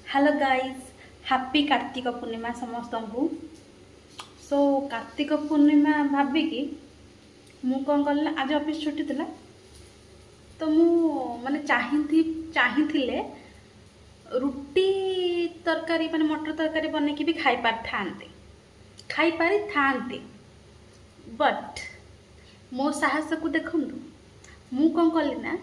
Hello guys, happy Kartik Purnima समस्त को। सो कार्तिक पूर्णिमा भाविकी मु कौन कल आज ऑफिस छुट्टी थी तो मु माने चाहिए रुटी तरकारी माने मटर तरकारी बन भी खाई पारि थांती बट मो साहस को देखु मु कौन कली ना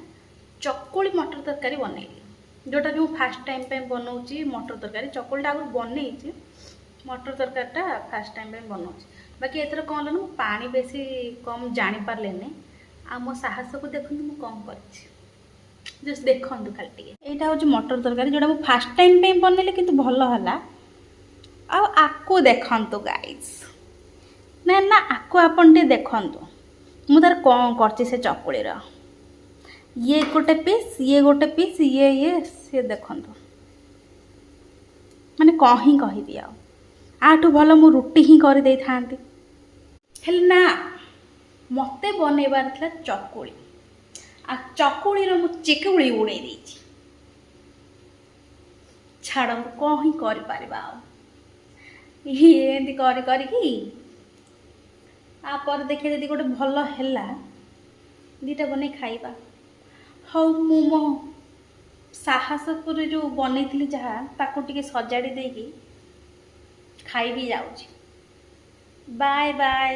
चकुली मटर तरकारी बनैली जोटा कि फास्ट टाइम पे बनाऊँगी। मटर तरकारी चकुलटा आगुरी बनई मटर तरकारीटा फास्ट टाइम पे बनाऊँगी। बाकी एथर कौन ना पानी बेसी कम जानी पार्लेनी आ मो साहस को देखु मु कौन कर जस्ट देखु खाली यहाँ हूँ मटर तरकारी जोटा मुझे फास्ट टाइम पे बनैली किंतु भल है। आको देखु गाइज ना ना आको आपन देखु मु तार कौन कर चकुलीर ये गोटे पीस ये सी देखु माने कौन ही कहीदि आठू भल मु रुटी ही कर दे था ना मते बनइबार था चकुली आ चकुली मु चिकुली उड़े दी छाड़ कौन ही कर पारिबा एमती कर देखिए जदि गोटे भल है दीटा बन खाइबा। हाँ मु मो साहसपुर जो बनई जहाँ ताको टिके सजाड़ी देकी खाई भी जाऊँ। Bye bye.